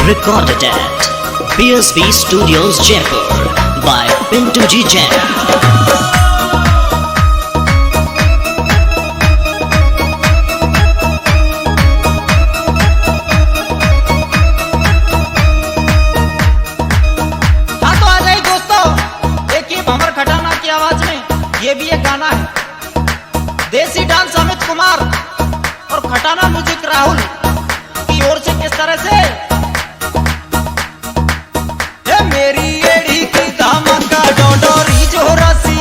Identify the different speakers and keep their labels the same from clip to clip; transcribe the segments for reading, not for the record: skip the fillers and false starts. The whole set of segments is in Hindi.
Speaker 1: Recorded at PSB Studios Jaipur by Pintu Ji Jain.
Speaker 2: ये भी एक गाना है, देसी डांस अमित कुमार और खटाना म्यूजिक राहुल की ओर से किस तरह से ये मेरी एड़ी की दामन का डोडोरी जो रसी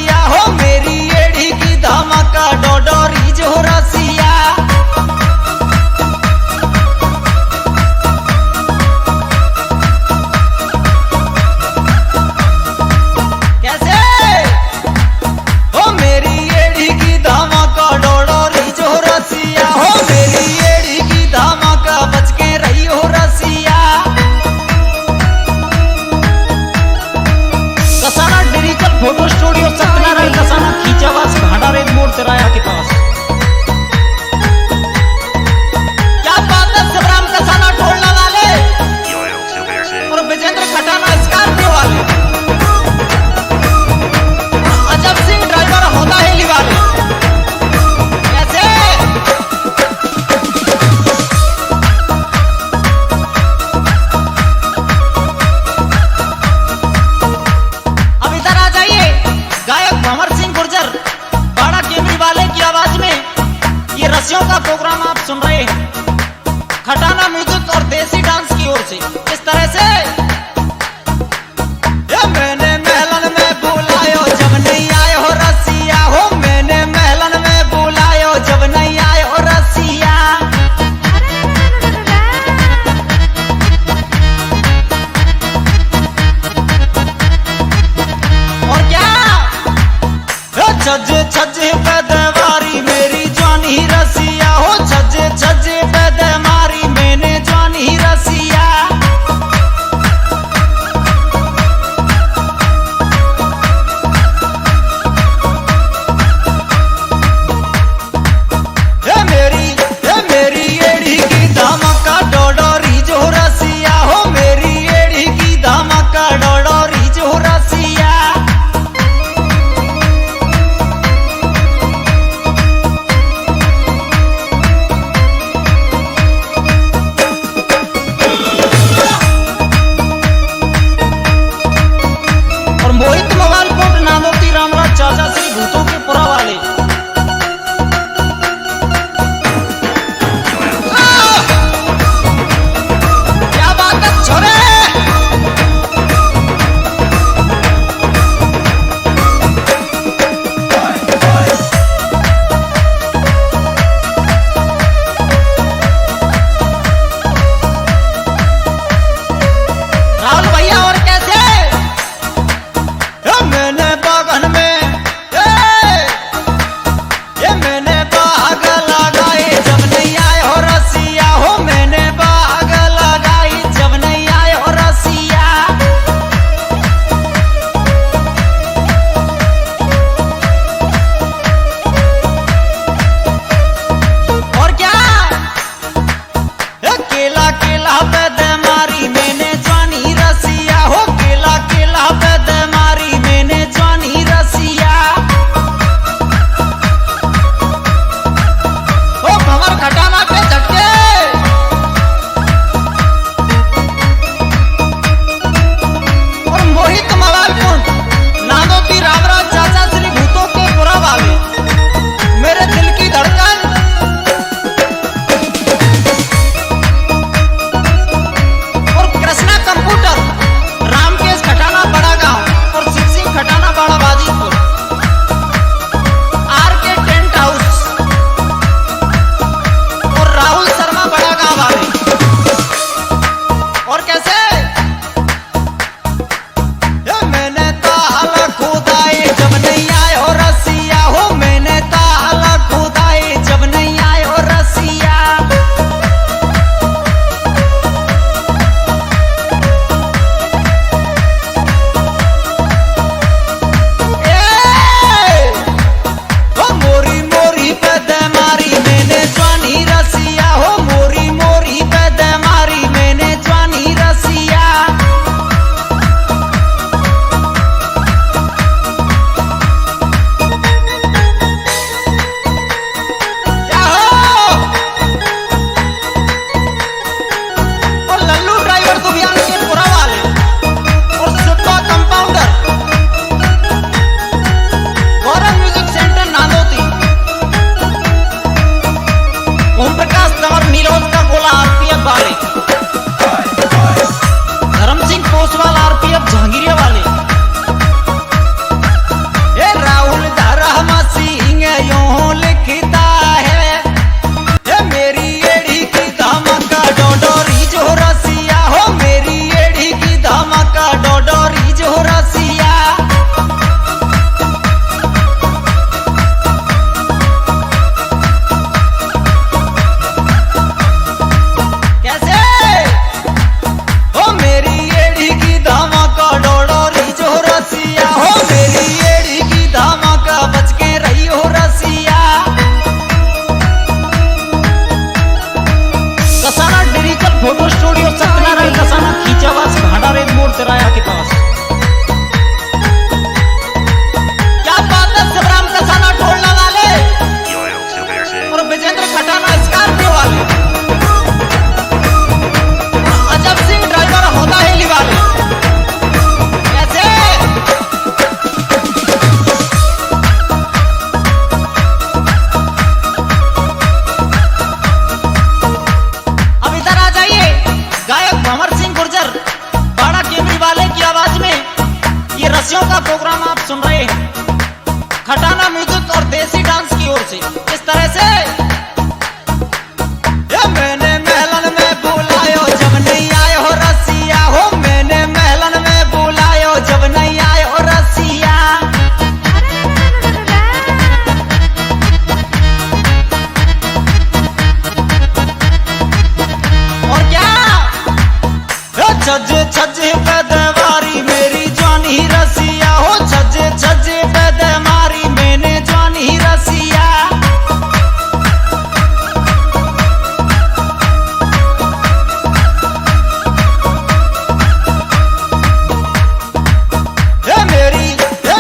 Speaker 2: छजे छजे पैदवारी मेरी जानी रसिया हो, छजे छजे पैदवारी मैंने जानी रसिया।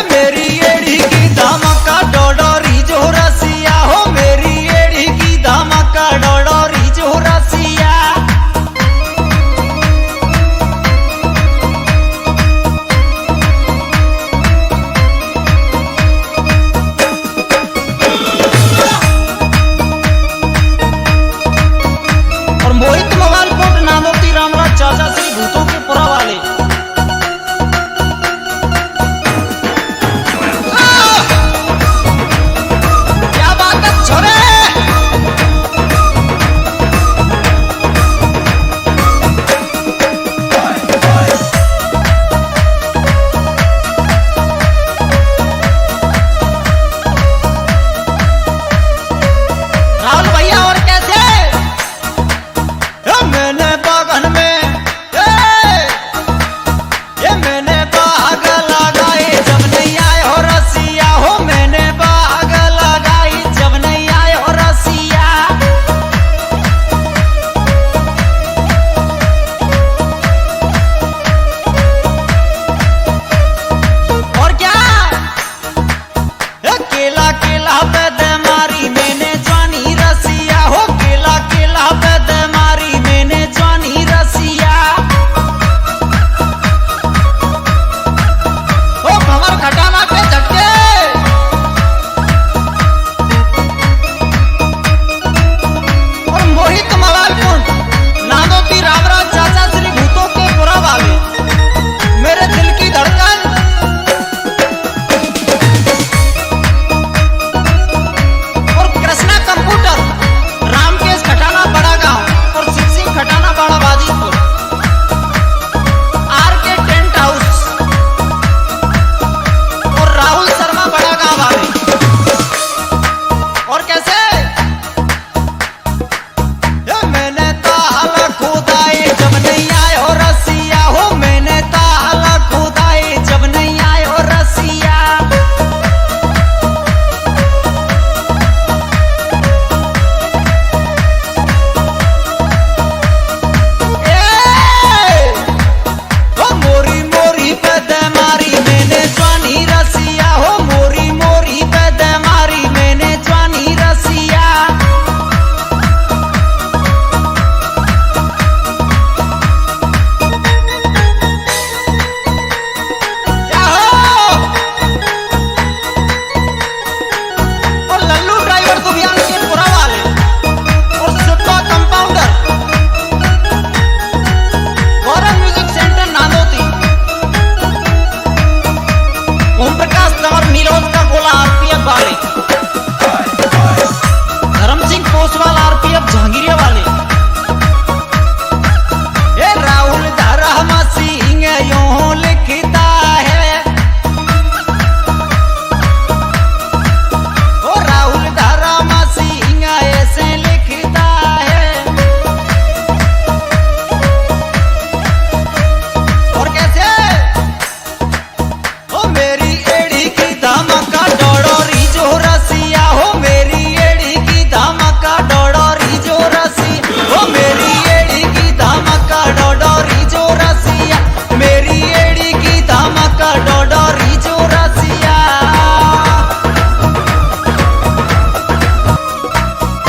Speaker 2: मेरी एड़ी की धमाका डोडोरी जो रसिया हो, मेरी एड़ी की धमाका डोडोरी जो रसिया। और मोहित मोबाइल कोट नानोती रामराज चाचा श्री भूतों के पुरा वाले।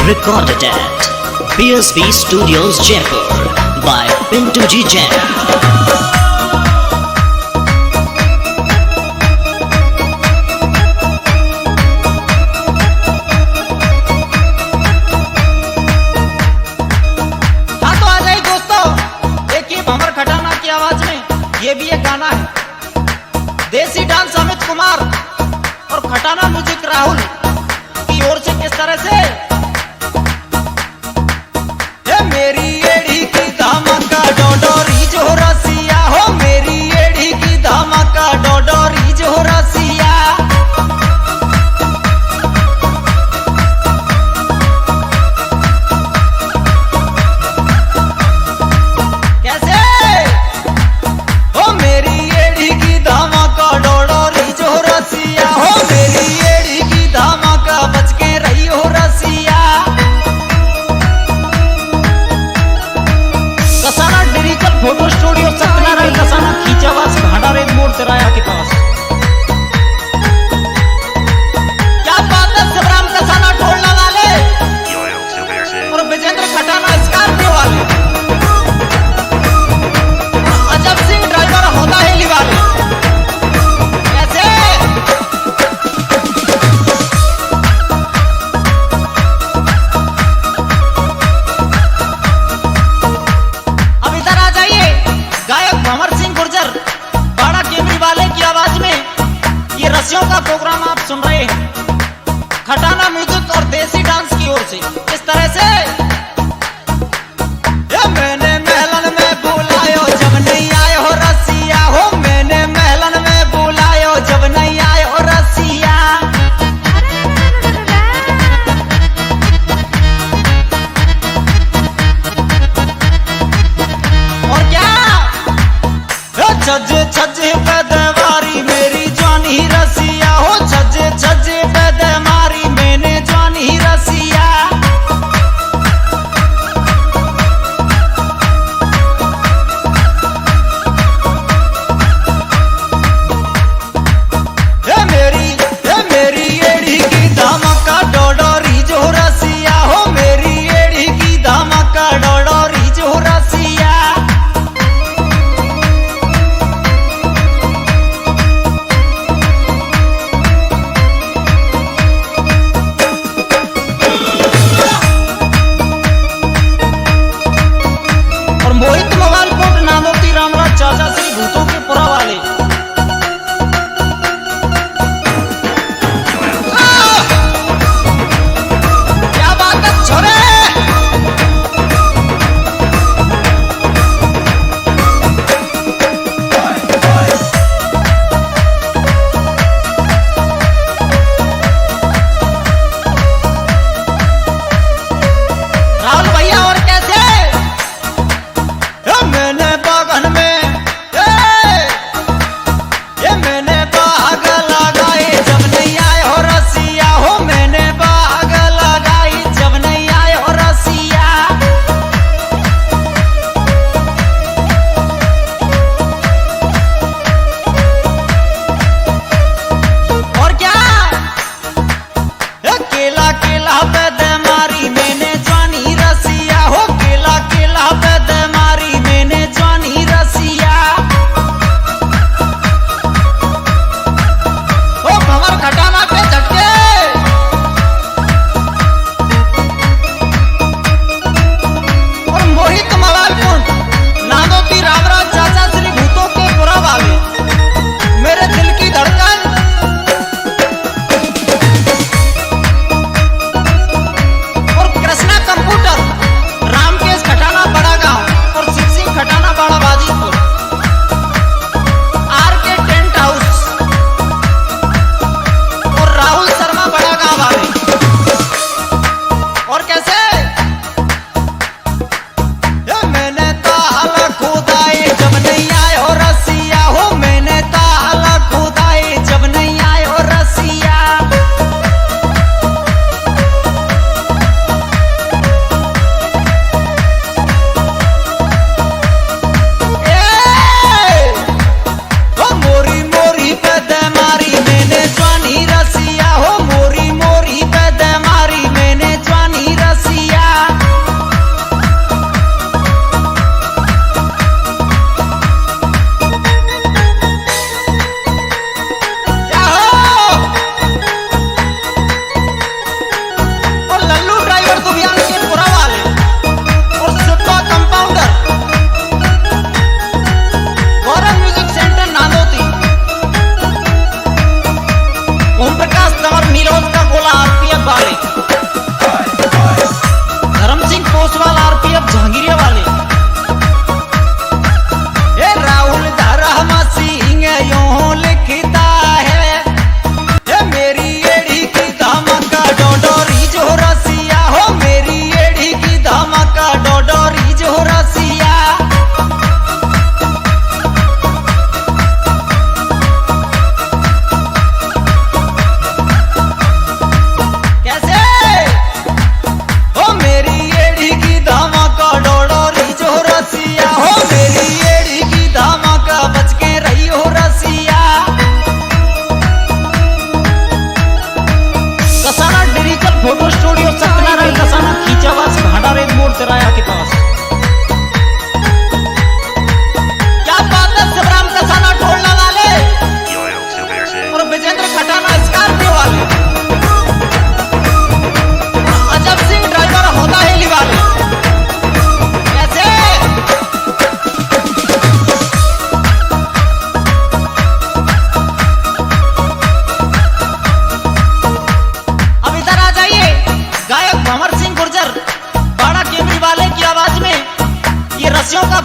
Speaker 1: Recorded at PSB Studios Jaipur by Pintu Ji Jain.
Speaker 2: ये भी एक गाना है, देसी डांस अमित कुमार और खटाना म्यूजिक राहुल की ओर से किस तरह से। ये मेरी एड़ी की धमाका डोडोरी जो रसिया हो, मेरी एड़ी की धमाका डोडोरी जो रसिया। कैसे फोटो स्टूडियो सत्यनारायण कसाना खींचावास भांडा रेत मोड़ तिराया के पास। क्या बात है शिवराम कसाना ढोलना वाले और विजेंद्र खटाना स्कॉर्पियो वाले, अजब सिंह ड्राइवर होता है लिवाले। कैसे अब इधर आ जाइए, गायक भंवर सिंह गुर्जर बाड़ा केमरी वाले की आवाज में ये रसियों का प्रोग्राम आप सुन रहे हैं खटाना म्यूजिक और देसी डांस की ओर से। इस तरह से ये मैंने महलन में बुलायो जब नहीं आए हो रसिया हो, मैंने महलन में बुलायो जब नहीं आए हो रसिया। और क्या छजे छजे पे देवारी मेरी जानी रसिया हो, छजे छजे पे देवारी मैंने जानी रसिया। हे मेरी एड़ी की धमाका डोडोरी जो रसिया हो, मेरी एड़ी की धमाका डोडोरी जो रसिया। और मोहित मोबाइल कोट नामोती रामराज चाचा श्री भूतों के पुरा वाले। क्या बात है छोरे, राहुल भैया और कैसे मैंने बागन में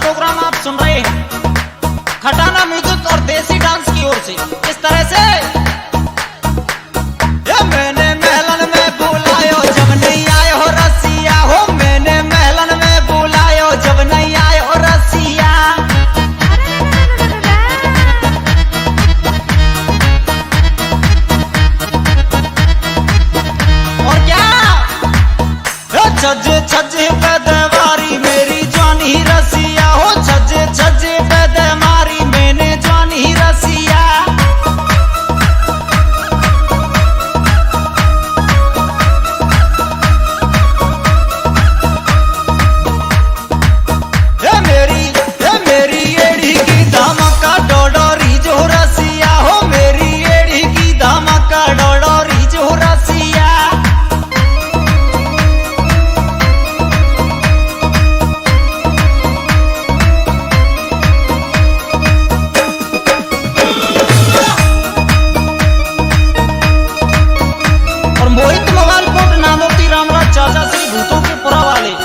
Speaker 2: प्रोग्राम आप सुन रहे हैं खटाना म्यूजिक और देसी डांस की ओर से। इस तरह से मैंने महलन में बुलायो जब नहीं आए हो रसिया हो, मैंने महलन में बुलायो जब नहीं आए हो रसिया। और क्या छजे छजे पे देवारी मेरी जानी रसिया हो, छजे छजे पे देवारी मैंने जानी रसिया। मेरी एड़ी की धमाका डोडोरी जो रसिया हो, मेरी एड़ी की धमाका डोडोरी जो रसिया। और मोहित मोबाइल कोट नानोती रामराज चाचा श्री भूतों के पुरा वाले।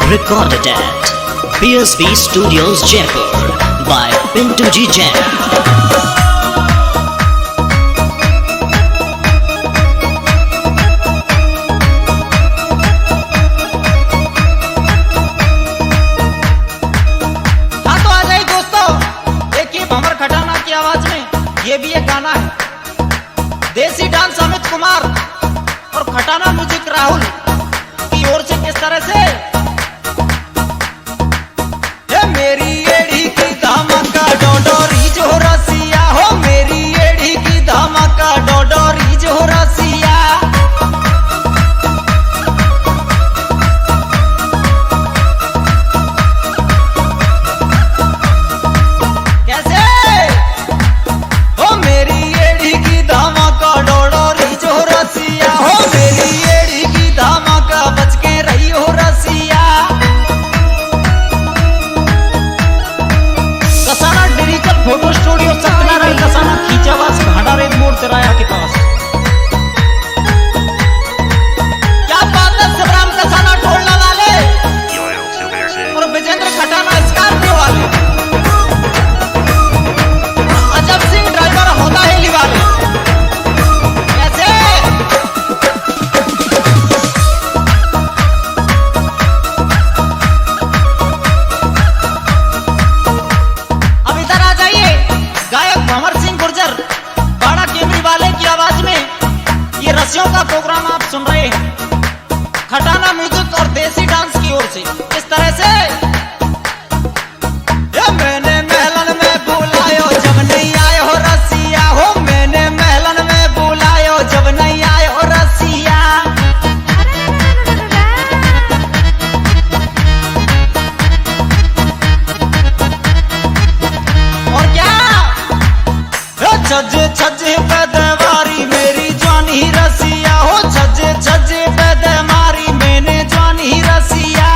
Speaker 1: Recorded at PSB Studios Jaipur by Pintu Ji Jain.
Speaker 2: ये भी एक खटाना है, देसी डांस अमित कुमार और खटाना म्यूजिक राहुल की ओर से किस तरह से मेरी एड़ी की धमाका डोडोरी जो रसिया हो, मेरी एड़ी की धमाका डोडोरी जो रसिया। कैसे हो मेरी एड़ी की धमाका डोडोरी जो रसिया हो, मेरी एड़ी की धमाका बच के रही हो रसिया। Kasana digital photo studio Satyanarayan Kasana Khinchawas भाड़ा रेत मोड़ तिराया के पास। क्या बात है शिवराम कसाना ढोलना वाले और विजेंद्र खटाना स्कॉर्पियो वाले, अजब सिंह ड्राइवर होता हेली वाले। कैसे अब इधर आ जाइए, गायक भंवर सिंह गुर्जर बाड़ा केमरी वाले की आवाज में ये रसियों का प्रोग्राम आप सुन रहे हैं, खटाना म्यूजिक और देसी डांस की ओर से। इस तरह से मैंने महलन में बुलायो जब नहीं आए हो रसिया हो, मैंने महलन में बुलायो जब नहीं आए हो रसिया। और क्या छजे छजे पैदवारी मेरी जानी रसिया हो, छजे छजे पैदवारी मैंने जानी रसिया।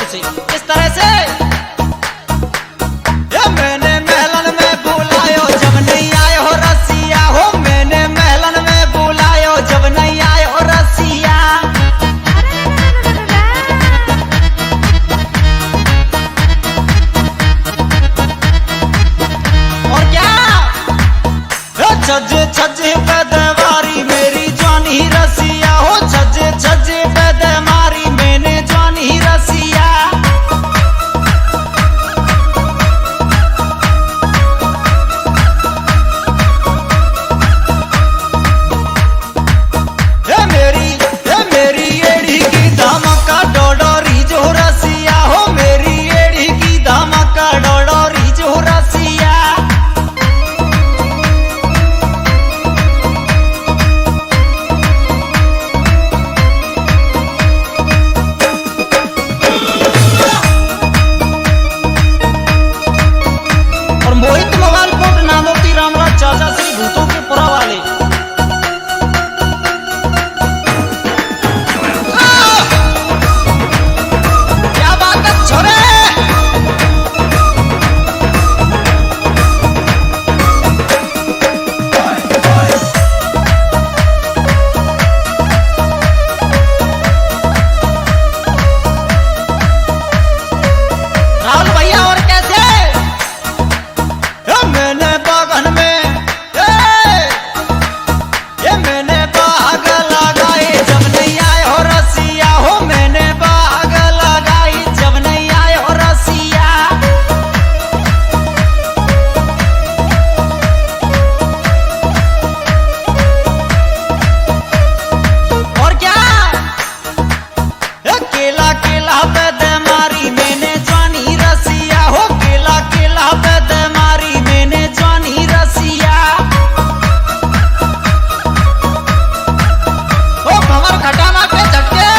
Speaker 2: जोर से इस तरह से। ये मैंने महलन में बुलायो जब नहीं आए हो रसिया हो, मैंने महलन में बुलायो जब नहीं आए हो रसिया। और क्या छजे छजे पैदवारी मेरी जानी रसिया हो, छजे छजे पैदवारी मैंने जानी रसिया। मेरी एड़ी की धमका डोडोरी जो रसिया हो, मेरी एड़ी की धमका डोडोरी जो रसिया। और मोहित मोबाइल कोट नामोती रामराज चाचा श्री भूतों के पुरा वाले। क्या बात है छोरे। राहुल भैया और कैसे मैंने बागन में ये मैंने बाग लगाए जब नहीं आए हो रसिया हो, मैंने बाग लगाई जब नहीं आए हो रसिया। और क्या केला केला पे मारी मैंने जानी रसिया हो, केला केला पे मारी मैंने जानी रसिया। ओ भंवर खटाना पे झटके।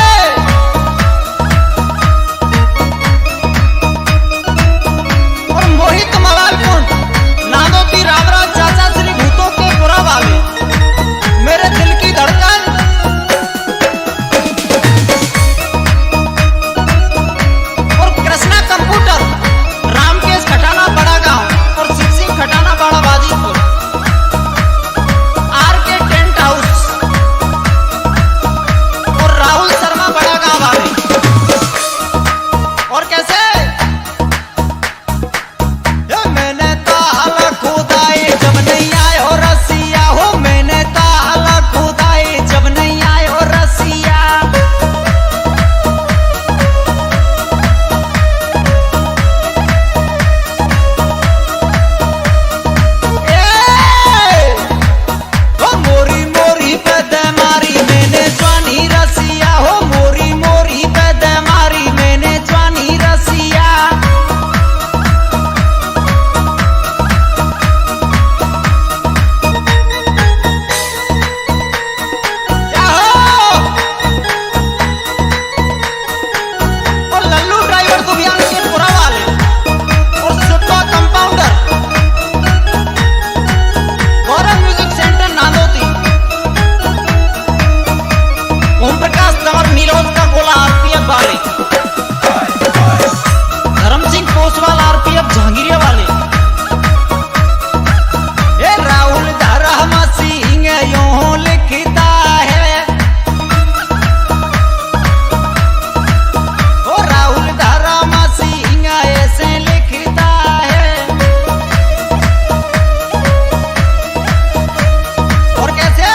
Speaker 2: और मोहित मोबाइल फोन नानोती रामराज चाचा श्री भूतों के पुरा वाले मेरे दिल की धड़कन। और कृष्णा कंप्यूटर रामकेश खटाना बड़ा गांव और शिव सिंह खटाना बड़ा बाजीपुर। आर के टेंट हाउस और राहुल शर्मा बड़ा गांव वाले। और कैसे मैंने ताल खुदाए जब नहीं आए हो रसिया हो, मैंने ताल खुदाए जब नहीं आए हो रसिया। ओ मोरी मोरी पे मारी मैंने जानी रसिया हो, मोरी मोरी पे मारी मैंने जानी रसिया। और लल्लू ड्राइवर दुबियान के पुरा वाले और सुट्टा कंपाउंडर गौरव म्यूजिक सेंटर नानोती। ओम प्रकाश कंवर नीलोद का गोला आरपीएफ वाले, धर्म सिंह पोसवाल आरपीएफ जहांगीरिया वाले। ए राहुल धर्म सिंह यूं लिखता है, ओ राहुल धर्म सिंह ऐसे लिखता है। और कैसे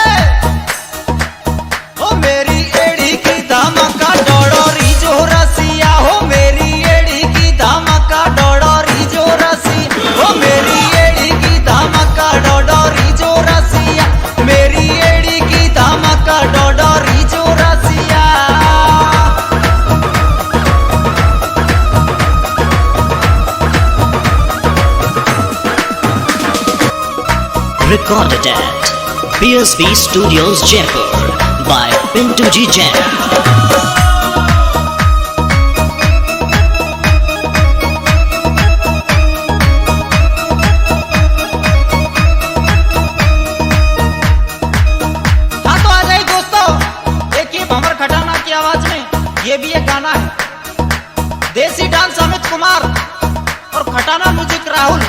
Speaker 2: ओ मेरी एड़ी की धमका डोडोरी जो रसिया हो, मेरी एड़ी की धमका डोडोरी जो रसी। ओ मेरी एड़ी की धमका डोडोरी जो रसिया, मेरी एड़ी की धमका डोडोरी जो रसिया।
Speaker 1: Recorded at PSB Studios Jaipur by Pintu Ji Jain.
Speaker 2: ये भी एक गाना है। देसी डांस अमित कुमार और खटाना म्यूजिक राहुल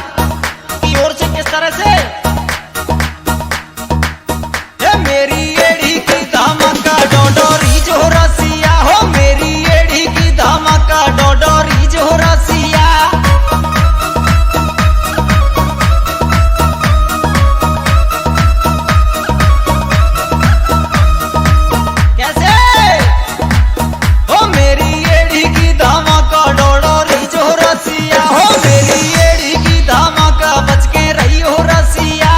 Speaker 2: की ओर से किस तरह से ये मेरी एड़ी की धमाका डोडोरी जो रसिया हो, मेरी एड़ी की धमाका डोडोरी जो रसिया। कैसे हो मेरी एड़ी की धमाका डोडोरी जो रसिया हो, मेरी एड़ी की धमाका बच के रही हो रसिया।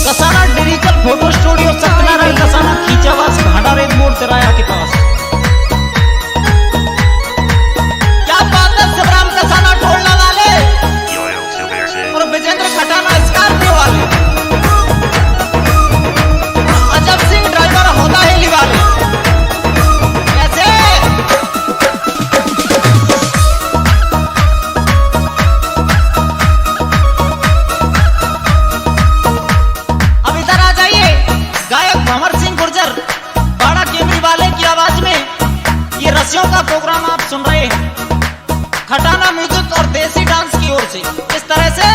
Speaker 2: Kasana digital photo studio Satyanarayan Kasana Khinchawas भांडा रेत मोड़ तिराया के पास। क्या बात है शिवराम कसाना ढोलना वाले और विजेंद्र खटाना स्कॉर्पियो वाले, अजब सिंह ड्राइवर होता है लिवाले। कैसे अब इधर आ जाइए, गायक भंवर सिंह गुर्जर बाड़ा केमरी वाले की आवाज में ये रसियों का प्रोग्राम आप सुन रहे हैं खटाना म्यूजिक और देसी डांस की ओर से। इस तरह से